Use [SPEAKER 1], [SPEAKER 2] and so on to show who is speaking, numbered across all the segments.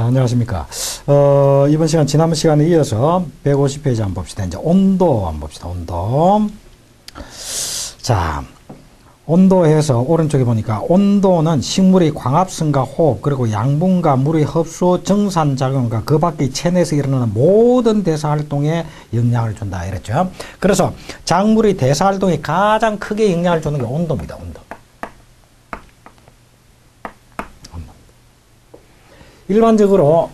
[SPEAKER 1] 안녕하십니까. 이번 시간, 지난번 시간에 이어서 150페이지 한번 봅시다. 이제 온도 한번 봅시다. 온도. 자, 온도에서 오른쪽에 보니까 온도는 식물의 광합성과 호흡, 그리고 양분과 물의 흡수, 정산작용과 그 밖의 체내에서 일어나는 모든 대사활동에 영향을 준다. 이랬죠. 그래서 작물의 대사활동에 가장 크게 영향을 주는 게 온도입니다. 온도. 일반적으로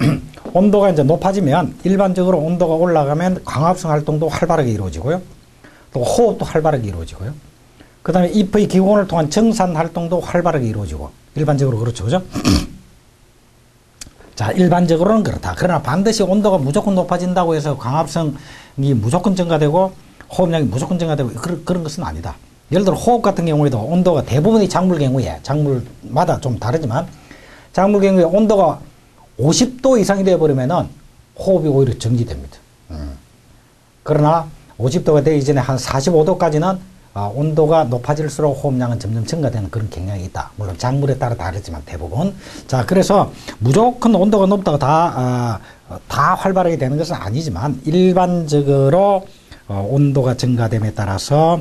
[SPEAKER 1] 온도가 이제 높아지면, 일반적으로 온도가 올라가면 광합성 활동도 활발하게 이루어지고요. 또 호흡도 활발하게 이루어지고요. 그 다음에 잎의 기공을 통한 정산 활동도 활발하게 이루어지고, 일반적으로 그렇죠. 그죠? 자, 일반적으로는 그렇다. 그러나 반드시 온도가 무조건 높아진다고 해서 광합성이 무조건 증가되고, 호흡량이 무조건 증가되고, 그런 것은 아니다. 예를 들어 호흡 같은 경우에도 온도가 대부분의 작물 경우에, 작물마다 좀 다르지만, 작물 경우에 온도가 50도 이상이 되어버리면은 호흡이 오히려 정지됩니다. 그러나 50도가 되기 전에 한 45도까지는 온도가 높아질수록 호흡량은 점점 증가되는 그런 경향이 있다. 물론 작물에 따라 다르지만 대부분. 자, 그래서 무조건 온도가 높다가 다 활발하게 되는 것은 아니지만, 일반적으로 온도가 증가됨에 따라서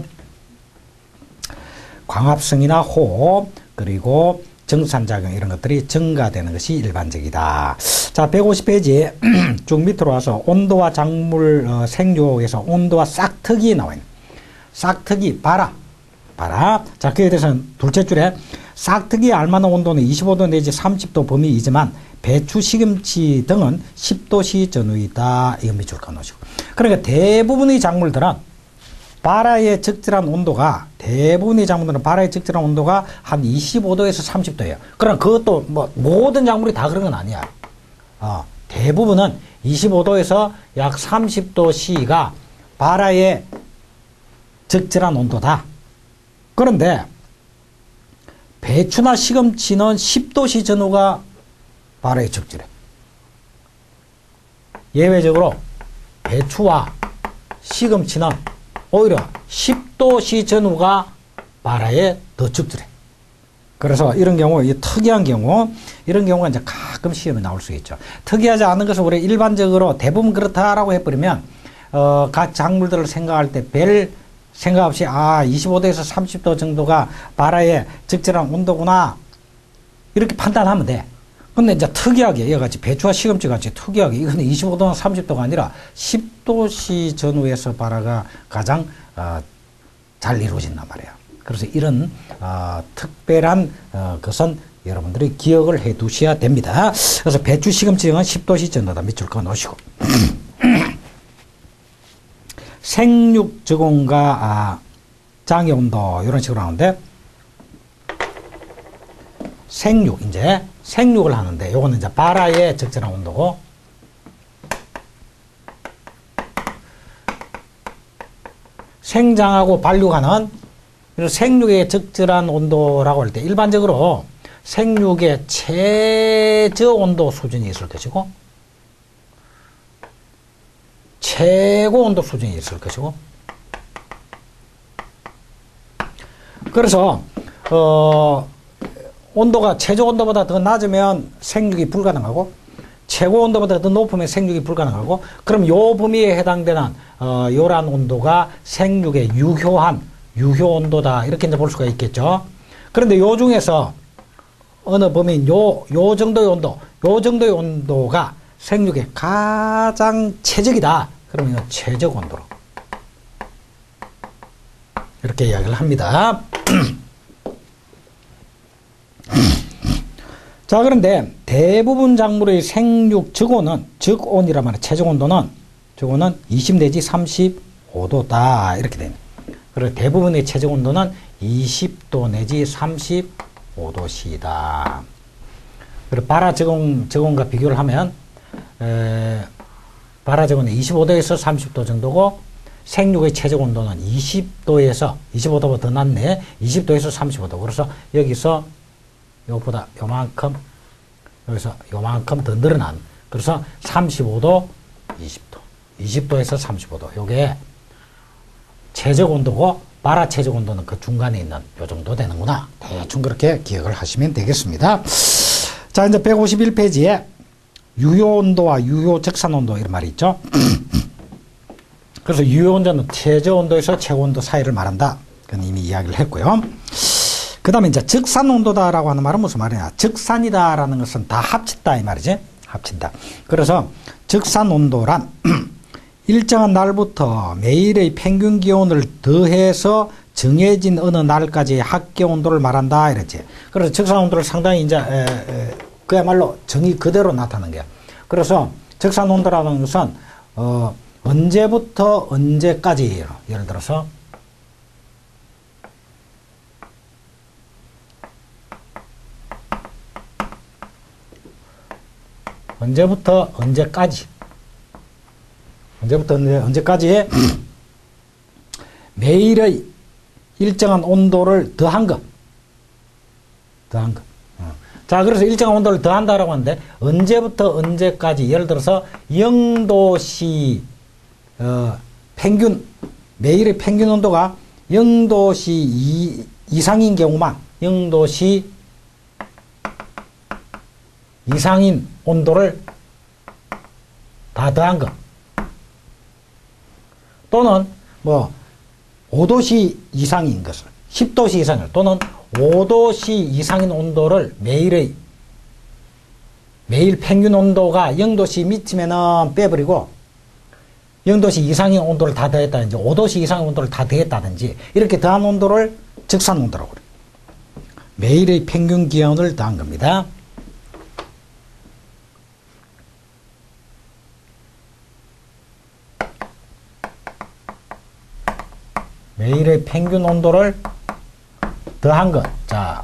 [SPEAKER 1] 광합성이나 호흡, 그리고 정산작용 이런 것들이 증가되는 것이 일반적이다. 자, 150페이지 쭉 밑으로 와서 온도와 작물 생육에서 온도와 싹트기 나와 있는 싹트기 봐라. 자, 그에 대해서는 둘째 줄에 싹트기에 알만한 온도는 25도 내지 30도 범위이지만 배추, 시금치 등은 10도씨 전후이다. 이거 밑줄 그어놓으시고. 그러니까 대부분의 작물들은 바라의 적절한 온도가, 대부분의 작물들은 바라의 적절한 온도가 한 25도에서 30도예요. 그러나 그것도 뭐 모든 작물이 다 그런 건 아니야. 대부분은 25도에서 약 30도씨가 바라의 적절한 온도다. 그런데 배추나 시금치는 10도씨 전후가 바라의 적절해. 예외적으로 배추와 시금치는 오히려 10도씨 전후가 바라에 더 적절해. 그래서 이런 경우, 특이한 경우, 이런 경우가 이제 가끔 시험에 나올 수 있죠. 특이하지 않은 것을 우리 일반적으로 대부분 그렇다라고 해버리면, 각 작물들을 생각할 때 별 생각 없이, 25도에서 30도 정도가 바라의 적절한 온도구나, 이렇게 판단하면 돼. 근데 이제 특이하게, 이거같이 배추와 시금치 같이 특이하게, 이거는 25도나 30도가 아니라 10도씨 전후에서 바라가 가장 잘 이루어진단 말이에요. 그래서 이런 특별한 것은 여러분들이 기억을 해 두셔야 됩니다. 그래서 배추, 시금치 등은 10도씨 전후다. 밑줄 그어 놓으시고. 생육 적온과 장의 온도, 이런 식으로 하는데, 생육을 하는데, 요거는 이제 바라의 적절한 온도고, 생장하고 발육하는, 생육의 적절한 온도라고 할 때, 일반적으로 생육의 최저 온도 수준이 있을 것이고, 최고 온도 수준이 있을 것이고, 그래서, 온도가 최저 온도보다 더 낮으면 생육이 불가능하고, 최고 온도보다 더 높으면 생육이 불가능하고, 그럼 요 범위에 해당되는 요란 온도가 생육의 유효 온도다. 이렇게 이제 볼 수가 있겠죠. 그런데 요 중에서 어느 범위인 요 정도의 온도가 생육의 가장 최적이다. 그러면 최적 온도로 이렇게 이야기를 합니다. 자, 그런데 대부분 작물의 생육 적온이란 말이에요. 최적 온도는 20 내지 35도다. 이렇게 됩니다. 그리고 대부분의 최적 온도는 20도 내지 35도씨다. 그리고 바라 적온과 비교를 하면, 바라 적온은 25도에서 30도 정도고, 생육의 최적 온도는 25도보다 더 낮네. 20도에서 35도. 그래서 여기서 이것보다 요만큼, 여기서 요만큼 더 늘어난, 그래서 35도, 20도. 20도에서 35도. 요게 최적 온도고, 바라 최적 온도는 그 중간에 있는 요 정도 되는구나. 대충 그렇게 기억을 하시면 되겠습니다. 자, 이제 151페이지에 유효온도와 유효적산온도 이런 말이 있죠. 그래서 유효온도는 최저온도에서 최고온도 사이를 말한다. 그건 이미 이야기를 했고요. 그 다음에 이제 적산온도다라고 하는 말은 무슨 말이냐. 적산이다라는 것은 다 합친다 이 말이지. 합친다. 그래서 적산온도란 일정한 날부터 매일의 평균 기온을 더해서 정해진 어느 날까지의 합계 온도를 말한다 이랬지. 그래서 적산 온도를 상당히 이제 그야말로 정의 그대로 나타나는 거야. 그래서 적산 온도라는 것은 언제부터 언제까지예요. 예를 들어서 언제부터 언제까지 언제까지의 매일의 일정한 온도를 더한 것. 자, 그래서 일정한 온도를 더한다라고 하는데, 언제부터 언제까지, 예를 들어서 0도씨, 매일의 평균 온도가 0도씨 이상인 경우만, 0도씨 이상인 온도를 다 더한 것. 또는, 5도씨 이상인 것을 10도씨 이상을 또는 5도씨 이상인 온도를 매일 평균 온도가 0도씨 미치면은 빼버리고 0도씨 이상인 온도를 다 더했다든지 5도씨 이상인 온도를 다 더했다든지 이렇게 더한 온도를 적산 온도라고 그래요. 매일의 평균 기온을 더한 겁니다. 매일의 평균 온도를 더한 것. 자,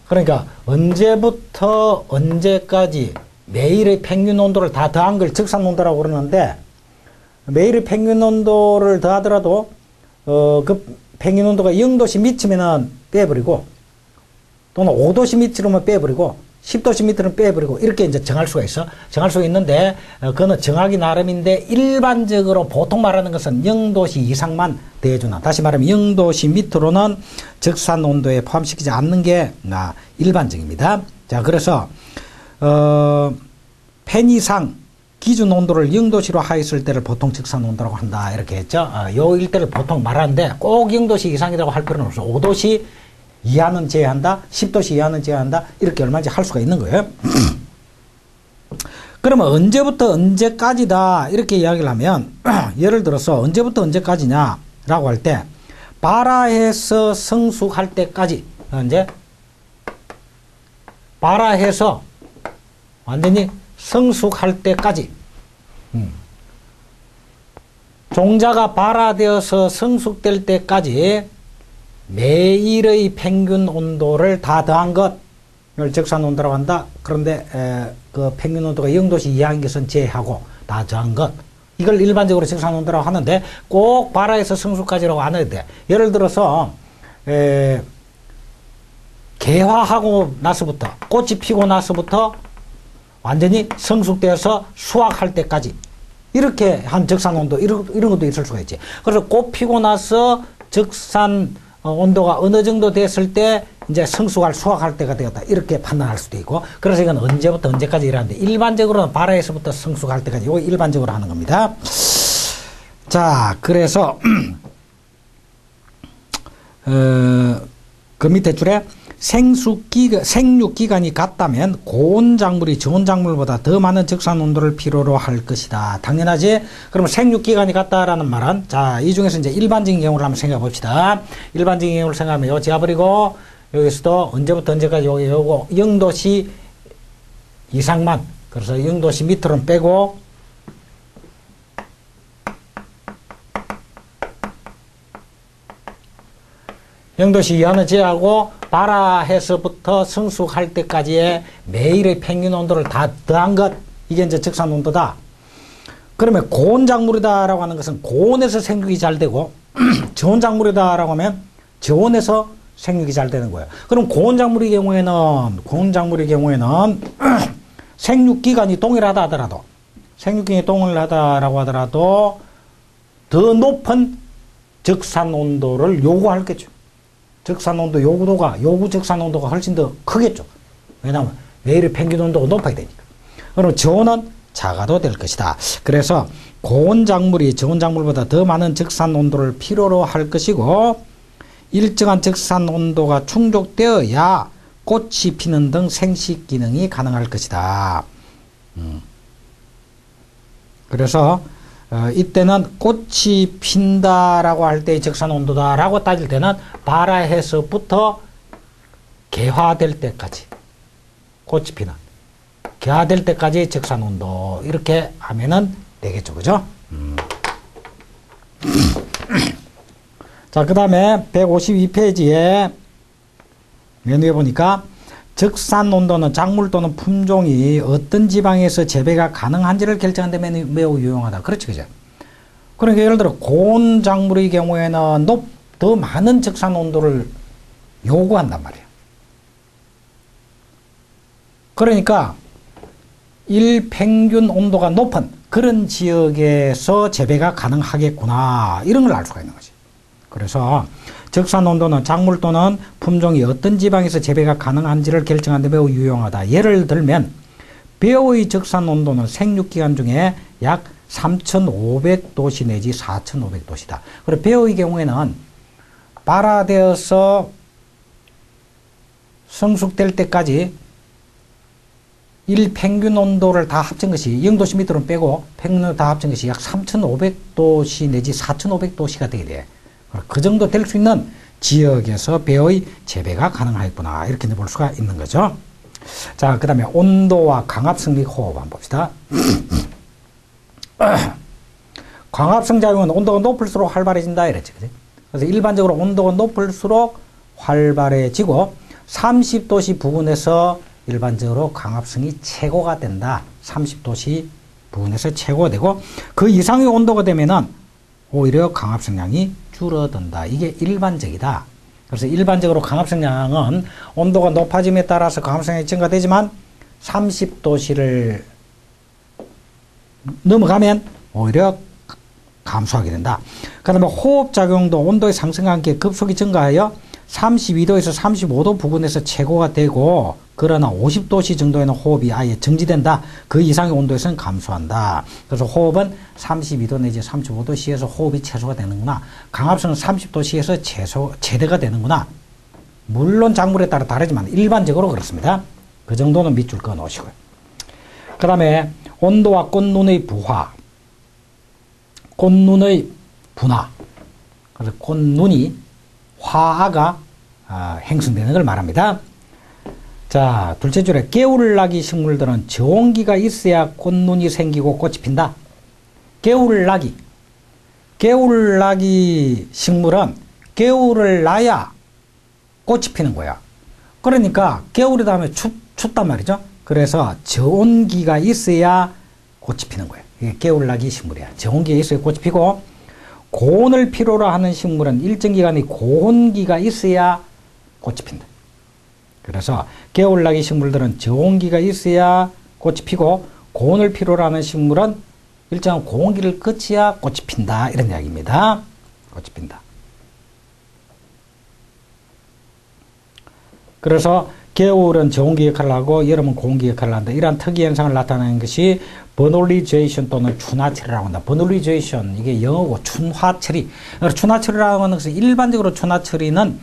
[SPEAKER 1] 그러니까 언제부터 언제까지 매일의 평균 온도를 다 더한 걸 적산 온도라고 그러는데, 매일의 평균 온도를 더하더라도 그 평균 온도가 0도씨 미치면은 빼버리고, 또는 5도씨 미치면 빼버리고, 10도씨 밑으로는 빼버리고 이렇게 이제 정할 수가 있어. 정할 수가 있는데 그거는 정하기 나름인데 일반적으로 보통 말하는 것은 0도씨 이상만 더해주나. 다시 말하면 0도씨 밑으로는 적산 온도에 포함시키지 않는 게 일반적입니다. 자, 그래서 펜 이상 기준 온도를 0도씨로 하였을 때를 보통 적산 온도라고 한다 이렇게 했죠. 요 일대를 보통 말하는데 꼭 0도씨 이상이라고 할 필요는 없어. 5도씨 이하는 제외한다, 10도씨 이하는 제외한다, 이렇게 얼마든지 할 수가 있는 거예요. 그러면 언제부터 언제까지다, 이렇게 이야기를 하면, 예를 들어서 언제부터 언제까지냐라고 할 때, 발화해서 성숙할 때까지, 이제, 발화해서 완전히 성숙할 때까지, 종자가 발화되어서 성숙될 때까지 매일의 평균 온도를 다 더한 것을 적산 온도라고 한다. 그런데 그 평균 온도가 0도씨 이하인 것은 제외하고 다 더한 것. 이걸 일반적으로 적산 온도라고 하는데 꼭 발화해서 성숙까지라고 안 해도 돼. 예를 들어서 개화하고 나서부터, 꽃이 피고 나서부터 완전히 성숙되어서 수확할 때까지 이렇게 한 적산 온도 이런 것도 있을 수가 있지. 그래서 꽃 피고 나서 적산 온도가 어느 정도 됐을 때 이제 수확할 때가 되었다 이렇게 판단할 수도 있고, 그래서 이건 언제부터 언제까지 일하는데 일반적으로는 발화에서부터 성숙할 때까지 이거 일반적으로 하는 겁니다. 자, 그래서 그 밑에 줄에 생육기간이 같다면 고온작물이 저온작물보다 더 많은 적산 온도를 필요로 할 것이다. 당연하지? 그러면 생육기간이 같다라는 말은, 자, 이 중에서 이제 일반적인 경우를 한번 생각해 봅시다. 일반적인 경우를 생각하면 요거 지워버리고, 여기서도 언제부터 언제까지 요거 0도씨 이상만, 그래서 0도씨 밑으로는 빼고, 영도씨 이하는 제하고 발화해서부터 성숙할 때까지의 매일의 평균 온도를 다 더한 것, 이게 이제 적산 온도다. 그러면 고온작물이다라고 하는 것은 고온에서 생육이 잘 되고 저온작물이다라고 하면 저온에서 생육이 잘 되는 거예요. 그럼 고온작물의 경우에는 생육기간이 동일하다 하더라도, 생육기간이 동일하다라고 하더라도 더 높은 적산 온도를 요구하겠죠. 적산 온도 요구 적산 온도가 훨씬 더 크겠죠. 왜냐하면 매일의 평균 온도가 높아야 되니까. 그럼 저온은 작아도 될 것이다. 그래서 고온 작물이 저온 작물보다 더 많은 적산 온도를 필요로 할 것이고 일정한 적산 온도가 충족되어야 꽃이 피는 등 생식 기능이 가능할 것이다. 그래서 이때는 꽃이 핀다라고 할 때의 적산 온도다라고 따질 때는 발화해서부터 개화될 때까지 꽃이 피는 개화될 때까지 적산 온도 이렇게 하면은 되겠죠, 그죠? 자, 그 다음에 152페이지에 맨 위에 보니까 적산 온도는 작물 또는 품종이 어떤 지방에서 재배가 가능한지를 결정하는 데 매우 유용하다. 그렇죠, 그죠? 그러니까 예를 들어 고온 작물의 경우에는 더 많은 적산 온도를 요구한단 말이에요. 그러니까 일평균 온도가 높은 그런 지역에서 재배가 가능하겠구나, 이런 걸 알 수가 있는 거지. 그래서 적산 온도는 작물 또는 품종이 어떤 지방에서 재배가 가능한지를 결정하는 데 매우 유용하다. 예를 들면 벼의 적산 온도는 생육기간 중에 약 3,500도씨 내지 4,500도씨다. 그리고 벼의 경우에는 발화되어서 성숙될 때까지 일평균 온도를 다 합친 것이 0도씨 밑으로 빼고 평균을 다 합친 것이 약 3,500도씨 내지 4,500도씨가 되게 돼. 그 정도 될 수 있는 지역에서 벼의 재배가 가능하겠구나, 이렇게 볼 수가 있는 거죠. 자, 그 다음에 온도와 강압성 및 호흡 한번 봅시다. 광합성 작용은 온도가 높을수록 활발해진다 이랬지, 그지? 그래서 일반적으로 온도가 높을수록 활발해지고 30도씨 부근에서 일반적으로 광합성이 최고가 된다. 30도씨 부근에서 최고가 되고 그 이상의 온도가 되면은 오히려 광합성량이 줄어든다. 이게 일반적이다. 그래서 일반적으로 광합성량은 온도가 높아짐에 따라서 광합성량이 증가되지만 30도씨를 넘어가면 오히려 감소하게 된다. 그 다음에 호흡작용도 온도의 상승과 함께 급속히 증가하여 32도에서 35도 부근에서 최고가 되고 그러나 50도씨 정도에는 호흡이 아예 정지된다. 그 이상의 온도에서는 감소한다. 그래서 호흡은 32도 내지 35도씨에서 호흡이 최소가 되는구나. 강압성은 30도씨에서 최대가 되는구나. 물론 작물에 따라 다르지만 일반적으로 그렇습니다. 그 정도는 밑줄 그어 놓으시고요. 그 다음에 온도와 꽃눈의 부화, 꽃눈의 분화. 그래서 꽃눈이 화가 행성되는 걸 말합니다. 자, 둘째 줄에 개울나기 식물들은 저온기가 있어야 꽃눈이 생기고 꽃이 핀다. 개울나기 식물은 개울을 나야 꽃이 피는 거야. 그러니까 개울이다 하면 춥단 말이죠. 그래서 저온기가 있어야 꽃이 피는 거예요. 이게 개울나기 식물이야. 저온기가 있어야 꽃이 피고 고온을 필요로 하는 식물은 일정 기간의 고온기가 있어야 꽃이 핀다. 그래서 개울나기 식물들은 저온기가 있어야 꽃이 피고 고온을 필요로 하는 식물은 일정한 고온기를 거쳐야 꽃이 핀다. 이런 이야기입니다. 꽃이 핀다. 그래서 겨울은 저온기 역할을 하고 여름은 고온기 역할을 한다. 이러한 특이 현상을 나타내는 것이 버놀리제이션 또는 춘화처리라고 한다. 버놀리제이션, 이게 영어고 춘화처리. 춘화처리라고 하는 것은 일반적으로 춘화처리는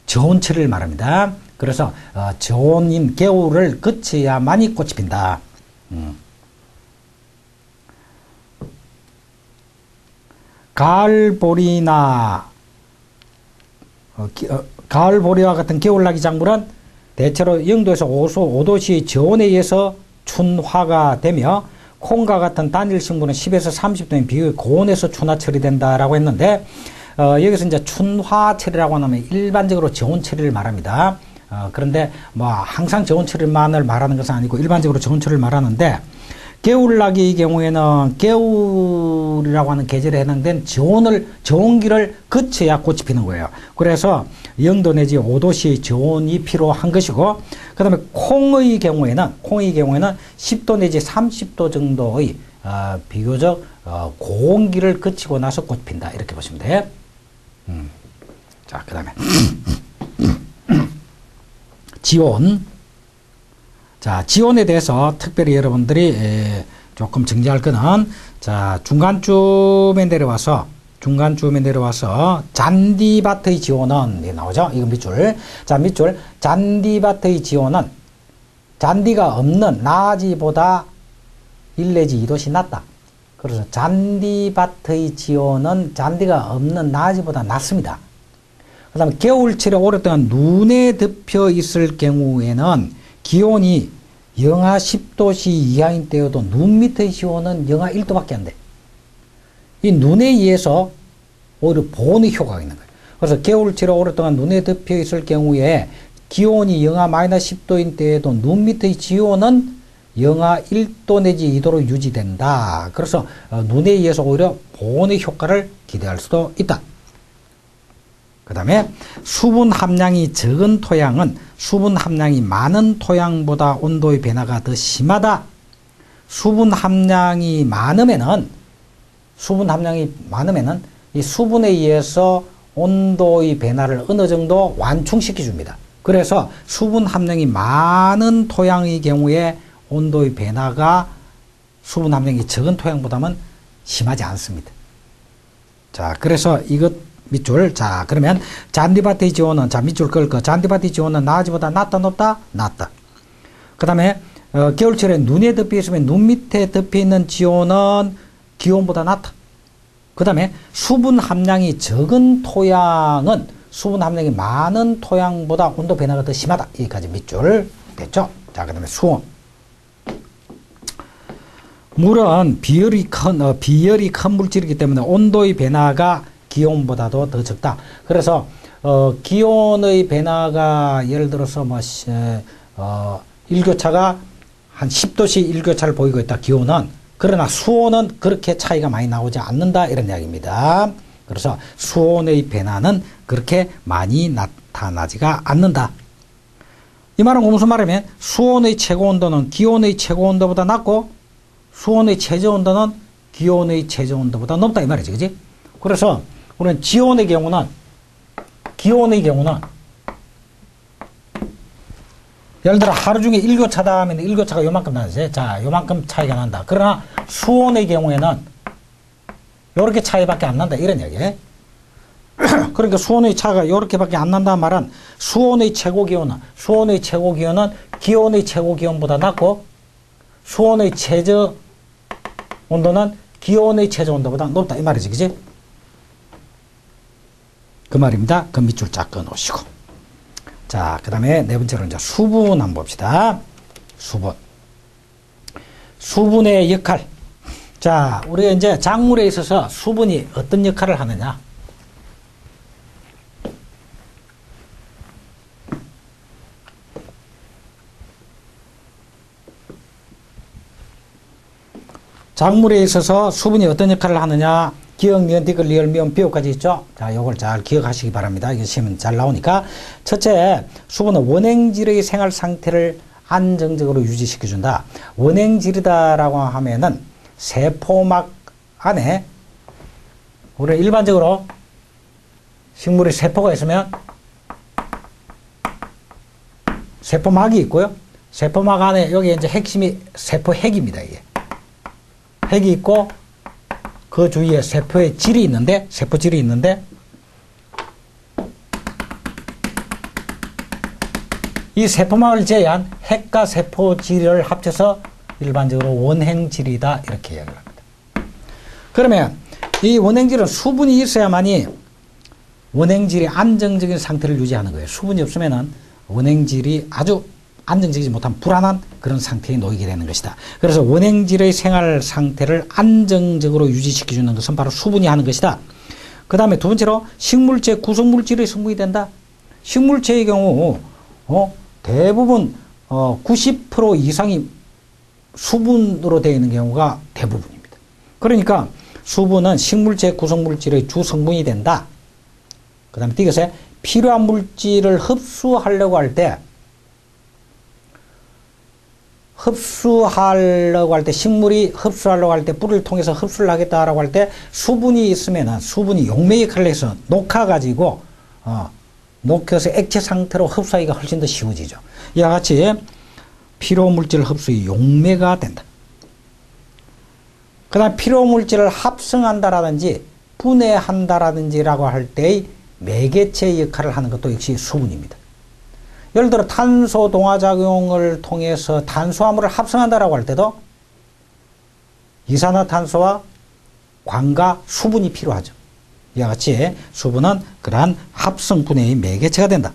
[SPEAKER 1] 저온처리를 말합니다. 그래서 저온인 겨울을 거쳐야만이 꽃이 핀다. 가을보리나 가을보리와 같은 겨울나기 작물은 대체로 0도에서 5도씨 저온에 의해서 춘화가 되며 콩과 같은 단일 식물은 10에서 30도인 비교의 고온에서 춘화 처리된다라고 했는데 여기서 이제 춘화 처리라고 하면 일반적으로 저온 처리를 말합니다. 그런데 뭐 항상 저온 처리만을 말하는 것은 아니고 일반적으로 저온 처리를 말하는데 겨울나기의 경우에는 겨울이라고 하는 계절에 해당된 저온기를 거쳐야 꽃이 피는 거예요. 그래서 0도 내지 5도씨 저온이 필요한 것이고, 그 다음에 콩의 경우에는 10도 내지 30도 정도의 비교적 고온기를 거치고 나서 꽃이 핀다. 이렇게 보시면 돼요. 자, 그 다음에 지온. 자, 지온에 대해서 특별히 여러분들이 조금 정리할 거는, 자, 중간쯤에 내려와서 잔디밭의 지온은 나오죠? 이거 밑줄. 자, 밑줄. 잔디밭의 지온은 잔디가 없는 나지보다 1 내지 2도씩 낮다. 그래서 잔디밭의 지온은 잔디가 없는 나지보다 낮습니다. 그 다음에 겨울철에 오랫동안 눈에 덮여 있을 경우에는 기온이 영하 10도씨 이하인 때여도 눈 밑의 지온은 영하 1도밖에 안 돼. 이 눈에 의해서 오히려 보온의 효과가 있는 거예요. 그래서 겨울철에 오랫동안 눈에 덮여 있을 경우에 기온이 영하 마이너스 10도인 때에도 눈 밑의 지온은 영하 1도 내지 2도로 유지된다. 그래서 눈에 의해서 오히려 보온의 효과를 기대할 수도 있다. 그 다음에 수분 함량이 적은 토양은 수분 함량이 많은 토양보다 온도의 변화가 더 심하다. 수분 함량이 많으면은 이 수분에 의해서 온도의 변화를 어느 정도 완충시켜 줍니다. 그래서 수분 함량이 많은 토양의 경우에 온도의 변화가 수분 함량이 적은 토양보다는 심하지 않습니다. 자, 그래서 이것 밑줄. 자, 그러면 잔디밭의 지온은, 자, 밑줄 끌 거. 잔디밭의 지온은 낮보다 낮다, 높다? 낮다. 그 다음에 겨울철에 눈에 덮여 있으면 눈 밑에 덮여 있는 지온은 기온보다 낮다. 그 다음에 수분 함량이 적은 토양은 수분 함량이 많은 토양보다 온도 변화가 더 심하다. 여기까지 밑줄 됐죠? 자, 그 다음에 수온. 물은 비열이 큰 물질이기 때문에 온도의 변화가 기온보다도 더 적다. 그래서 기온의 변화가 예를 들어서 일교차가 한 10도씩 일교차를 보이고 있다. 기온은. 그러나 수온은 그렇게 차이가 많이 나오지 않는다. 이런 이야기입니다. 그래서 수온의 변화는 그렇게 많이 나타나지가 않는다. 이 말은 무슨 말이냐면 수온의 최고온도는 기온의 최고온도보다 낮고 수온의 최저온도는 기온의 최저온도보다 높다. 이 말이지. 그지? 그래서 우리는 기온의 경우는 예를 들어 하루 중에 일교차다 하면 일교차가 요만큼 나지. 자, 요만큼 차이가 난다. 그러나 수온의 경우에는 요렇게 차이밖에 안 난다. 이런 얘기예요. 그러니까 수온의 차가 요렇게밖에 안 난다는 말은 수온의 최고기온은 기온의 최고기온보다 낮고 수온의 최저 온도는 기온의 최저 온도보다 높다. 이 말이지. 그지? 그 말입니다. 그 밑줄 쫙 끊으시고. 자, 그 다음에 네 번째로 이제 수분 한번 봅시다. 수분의 역할. 자, 우리가 이제 작물에 있어서 수분이 어떤 역할을 하느냐. 작물에 있어서 수분이 어떤 역할을 하느냐. 기억, 니은, 디귿, 리을, 미음, 비읍까지 있죠. 자, 요걸 잘 기억하시기 바랍니다. 이게 시험은 잘 나오니까. 첫째, 수분은 원행질의 생활 상태를 안정적으로 유지시켜준다. 원행질이다라고 하면은 세포막 안에 우리 일반적으로 식물에 세포가 있으면 세포막이 있고요. 세포막 안에 여기 이제 핵심이 세포핵입니다. 이게 핵이 있고 그 주위에 세포의 질이 있는데, 세포질이 있는데, 이 세포막을 제외한 핵과 세포질을 합쳐서 일반적으로 원행질이다. 이렇게 이야기를 합니다. 그러면 이 원행질은 수분이 있어야만이 원행질이 안정적인 상태를 유지하는 거예요. 수분이 없으면은 원행질이 아주 안정적이지 못한 불안한 그런 상태에 놓이게 되는 것이다. 그래서 원행질의 생활 상태를 안정적으로 유지시켜주는 것은 바로 수분이 하는 것이다. 그 다음에 두 번째로 식물체 구성물질의 성분이 된다. 식물체의 경우 대부분 90% 이상이 수분으로 되어 있는 경우가 대부분입니다. 그러니까 수분은 식물체 구성물질의 주 성분이 된다. 그 다음에 이것에 필요한 물질을 흡수하려고 할 때 식물이 흡수하려고 할 때 뿌리를 통해서 흡수를 하겠다라고 할 때 수분이 있으면은 수분이 용매 역할을 해서 녹아가지고 녹여서 액체 상태로 흡수하기가 훨씬 더 쉬워지죠. 이와 같이 필요물질 흡수의 용매가 된다. 그 다음 필요물질을 합성한다라든지 분해한다라든지라고 할 때의 매개체 역할을 하는 것도 역시 수분입니다. 예를 들어 탄소 동화작용을 통해서 탄수화물을 합성한다라고 할 때도 이산화탄소와 광과 수분이 필요하죠. 이와 같이 수분은 그러한 합성 분해의 매개체가 된다.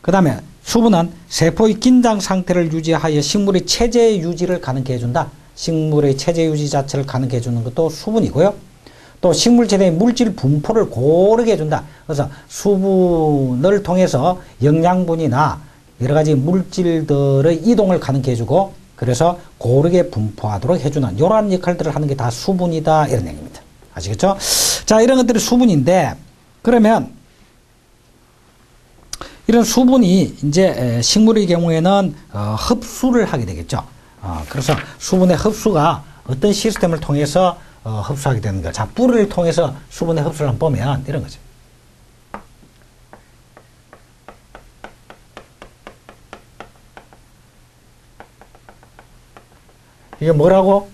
[SPEAKER 1] 그 다음에 수분은 세포의 긴장 상태를 유지하여 식물의 체제 유지를 가능케 해준다. 식물의 체제 유지 자체를 가능케 해주는 것도 수분이고요. 또 식물 체내의 물질 분포를 고르게 해준다. 그래서 수분을 통해서 영양분이나 여러 가지 물질들의 이동을 가능케 해주고 그래서 고르게 분포하도록 해주는 이러한 역할들을 하는 게 다 수분이다 이런 얘기입니다. 아시겠죠? 자, 이런 것들이 수분인데 그러면 이런 수분이 이제 식물의 경우에는 흡수를 하게 되겠죠. 그래서 수분의 흡수가 어떤 시스템을 통해서 흡수하게 되는가. 자, 뿌리를 통해서 수분의 흡수를 한번 보면 이런 거죠. 이게 뭐라고?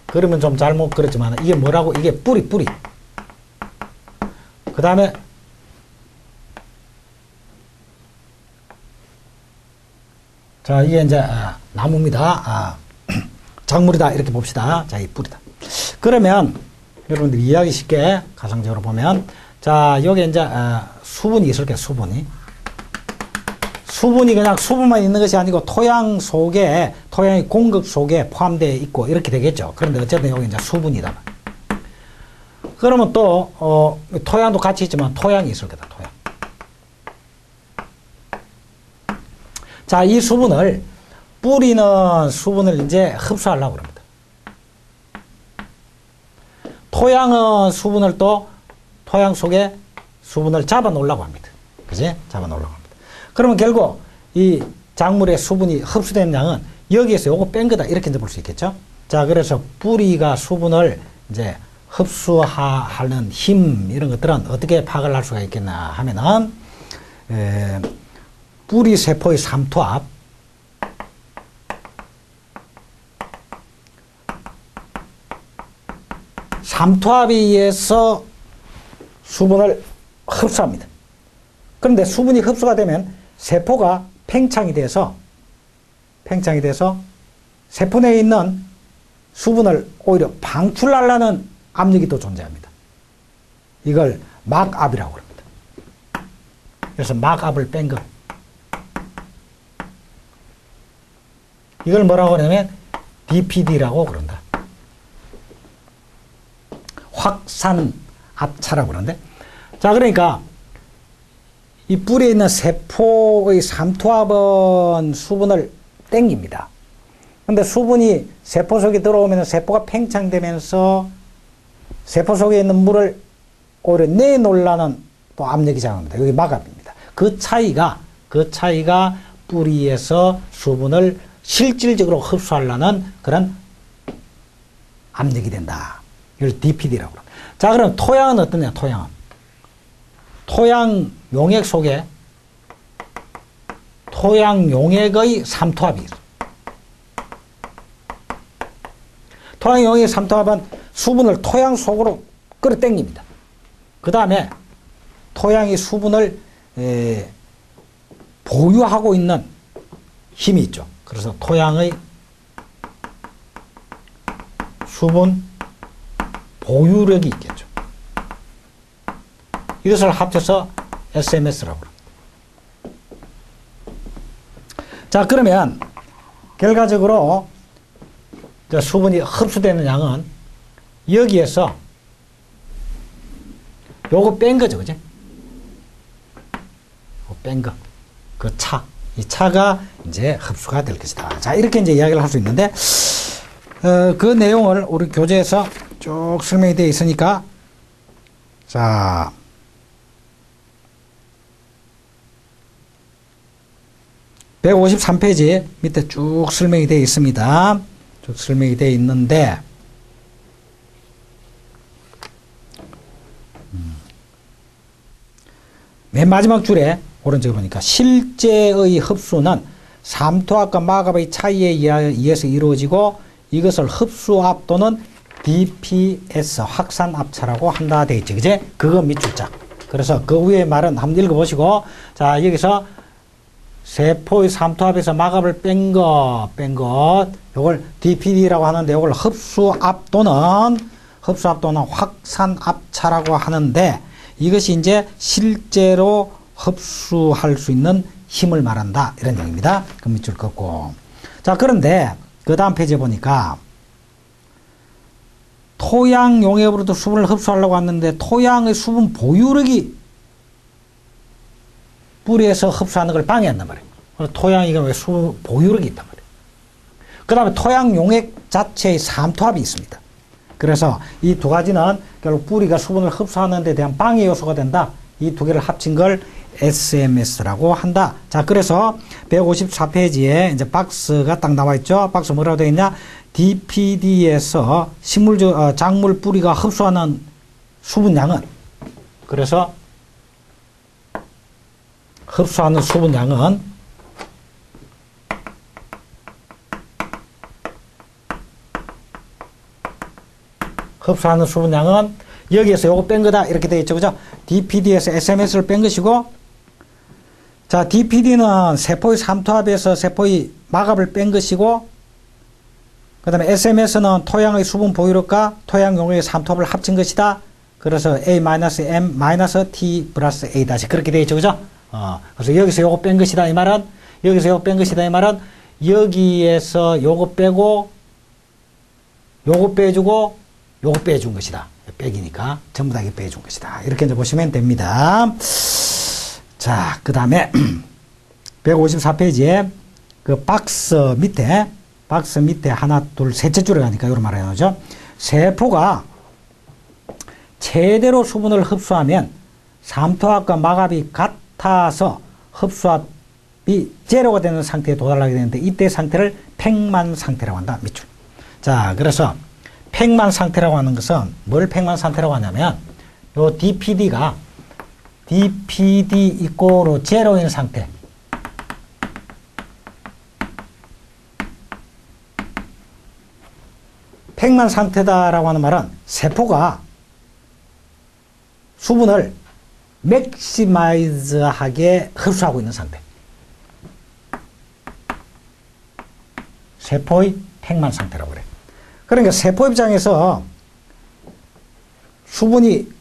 [SPEAKER 1] 그러면 좀 잘못 그렸지만 이게 뭐라고? 이게 뿌리. 그 다음에 자, 이게 이제 나무입니다. 작물이다 이렇게 봅시다. 자, 이 뿌리다. 그러면 여러분들 이해하기 쉽게 가상적으로 보면 자, 여기 이제 수분이 있을 거예요. 수분이 그냥 수분만 있는 것이 아니고 토양 속에 토양의 공급 속에 포함되어 있고 이렇게 되겠죠. 그런데 어쨌든 여기 이제 수분이다. 그러면 또 토양도 같이 있지만 토양이 있을 거다. 토양. 자, 이 수분을 뿌리는 수분을 이제 흡수하려고 합니다. 토양은 수분을 또 토양 속에 수분을 잡아 놓으려고 합니다. 그지? 잡아 놓으려고 합니다. 그러면 결국 이 작물의 수분이 흡수된 양은 여기에서 요거 뺀 거다. 이렇게 이제 볼 수 있겠죠? 자, 그래서 뿌리가 수분을 이제 흡수하는 힘, 이런 것들은 어떻게 파악을 할 수가 있겠나 하면은, 뿌리 세포의 삼투압, 삼투압에 의해서 수분을 흡수합니다. 그런데 수분이 흡수가 되면 세포가 팽창이 돼서 세포 내에 있는 수분을 오히려 방출하려는 압력이 또 존재합니다. 이걸 막압이라고 합니다. 그래서 막압을 뺀 거. 이걸 뭐라고 하냐면 DPD라고 그런다. 확산 압차라고 그러는데. 자, 그러니까 이 뿌리에 있는 세포의 삼투압은 수분을 땡깁니다. 근데 수분이 세포 속에 들어오면 세포가 팽창되면서 세포 속에 있는 물을 오히려 내놓으려는 또 압력이 작용합니다. 여기 막압입니다. 그 차이가 뿌리에서 수분을 실질적으로 흡수하려는 그런 압력이 된다. 이걸 DPD라고 합니다. 자, 그럼 토양은 어떠냐? 토양 용액 속에 토양 용액의 삼투압이 있어요. 토양 용액의 삼투압은 수분을 토양 속으로 끌어당깁니다. 그 다음에 토양이 수분을 보유하고 있는 힘이 있죠. 그래서 토양의 수분 보유력이 있겠죠. 이것을 합쳐서 SMS라고 합니다. 자, 그러면 결과적으로 수분이 흡수되는 양은 여기에서 요거 뺀 거죠. 그지? 뺀 거. 그 차. 이 차가 이제 흡수가 될 것이다. 자, 이렇게 이제 이야기를 할 수 있는데, 그 내용을 우리 교재에서 쭉 설명이 되어 있으니까, 자, (153페이지) 밑에 쭉 설명이 되어 있습니다. 쭉 설명이 되어 있는데, 맨 마지막 줄에 오른쪽에 보니까 실제의 흡수는 삼투압과 마갑의 차이에 의해서 이루어지고 이것을 흡수압 또는 DPS 확산압차라고 한다 돼 있죠. 그제? 그거 밑줄자. 그래서 그 위에 말은 한번 읽어보시고, 자, 여기서 세포의 삼투압에서 마갑을 뺀 것, 요걸 DPD라고 하는데, 요걸 흡수압 또는 확산압차라고 하는데, 이것이 이제 실제로 흡수할 수 있는 힘을 말한다. 이런 얘기입니다. 그 밑줄 긋고. 자, 그런데, 그 다음 페이지에 보니까, 토양 용액으로도 수분을 흡수하려고 하는데, 토양의 수분 보유력이 뿌리에서 흡수하는 걸 방해한단 말이에요. 토양이 왜 수분 보유력이 있단 말이에요. 그 다음에 토양 용액 자체의 삼투압이 있습니다. 그래서 이 두 가지는 결국 뿌리가 수분을 흡수하는 데 대한 방해 요소가 된다. 이 두 개를 합친 걸 SMS라고 한다. 자, 그래서 154페이지에 이제 박스가 딱 나와 있죠. 박스 뭐라고 되어 있냐? DPD에서 작물 뿌리가 흡수하는 수분량은, 그래서 흡수하는 수분량은 여기에서 요거 뺀 거다. 이렇게 되어 있죠. 그죠? DPD에서 SMS를 뺀 것이고, 자, DPD는 세포의 삼투압에서 세포의 마갑을 뺀 것이고, 그 다음에 SMS는 토양의 수분 보유력과 토양 용액의 삼투압을 합친 것이다. 그래서 A-M-T 플러스 A 다시 그렇게 되어 있죠. 그죠? 그래서 여기서 요거 뺀 것이다. 이 말은, 여기에서 요거 빼고, 요거 빼주고, 요거 빼준 것이다. 빼기니까 전부 다 빼준 것이다. 이렇게 이제 보시면 됩니다. 자, 그 다음에 154페이지에 그 박스 밑에 하나, 둘, 셋째 줄에 가니까 이런 말을 해놓죠. 세포가 제대로 수분을 흡수하면 삼투압과 마갑이 같아서 흡수압이 제로가 되는 상태에 도달하게 되는데, 이때 상태를 팽만 상태라고 한다. 밑줄. 자, 그래서 팽만 상태라고 하는 것은 뭘 팽만 상태라고 하냐면, 요 DPD가 DPD 이꼬로 제로인 상태. 팽만 상태다라고 하는 말은 세포가 수분을 맥시마이즈하게 흡수하고 있는 상태. 세포의 팽만 상태라고 그래. 그러니까 세포 입장에서 수분이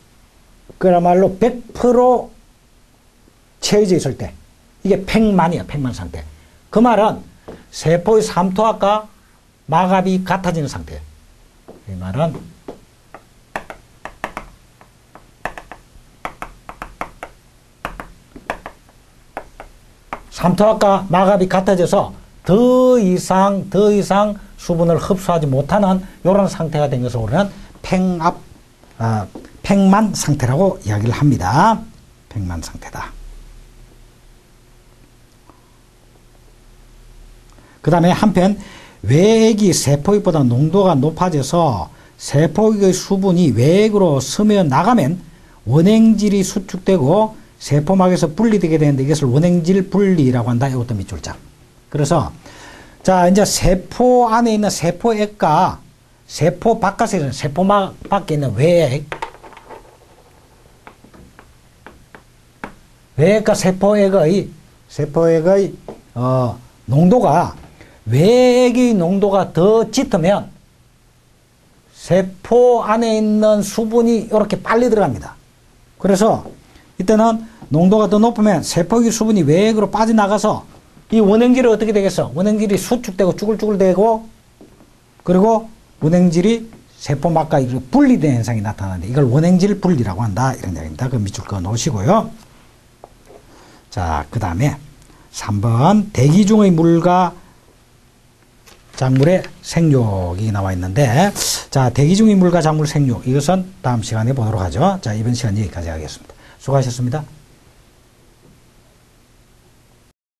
[SPEAKER 1] 그야말로 100% 채워져 있을 때, 이게 팽만이야, 팽만 상태. 그 말은 세포의 삼투압과 마갑이 같아지는 상태. 이 말은 삼투압과 마갑이 같아져서 더 이상 수분을 흡수하지 못하는 이런 상태가 된 것을 우리는 팽만 상태라고 이야기를 합니다. 팽만 상태다. 그 다음에 한편 외액이 세포액보다 농도가 높아져서 세포액의 수분이 외액으로 스며나가면 원행질이 수축되고 세포막에서 분리되게 되는데, 이것을 원행질 분리라고 한다. 이것도 밑줄자. 그래서 자, 이제 세포 안에 있는 세포액과 세포 바깥에 있는 세포막 밖에 있는 외액과 세포액의 농도가, 외액의 농도가 더 짙으면 세포 안에 있는 수분이 이렇게 빨리 들어갑니다. 그래서 이때는 농도가 더 높으면 세포의 수분이 외액으로 빠져나가서 이 원행질이 어떻게 되겠어? 원행질이 수축되고 쭈글쭈글되고, 그리고 원행질이 세포막과 분리된 현상이 나타나는데, 이걸 원행질 분리라고 한다. 이런 이야기입니다. 그 밑줄 그어 놓으시고요. 자, 그 다음에 3번 대기 중의 물과 작물의 생육이 나와 있는데, 자, 대기 중의 물과 작물 생육, 이것은 다음 시간에 보도록 하죠. 자, 이번 시간 여기까지 하겠습니다. 수고하셨습니다.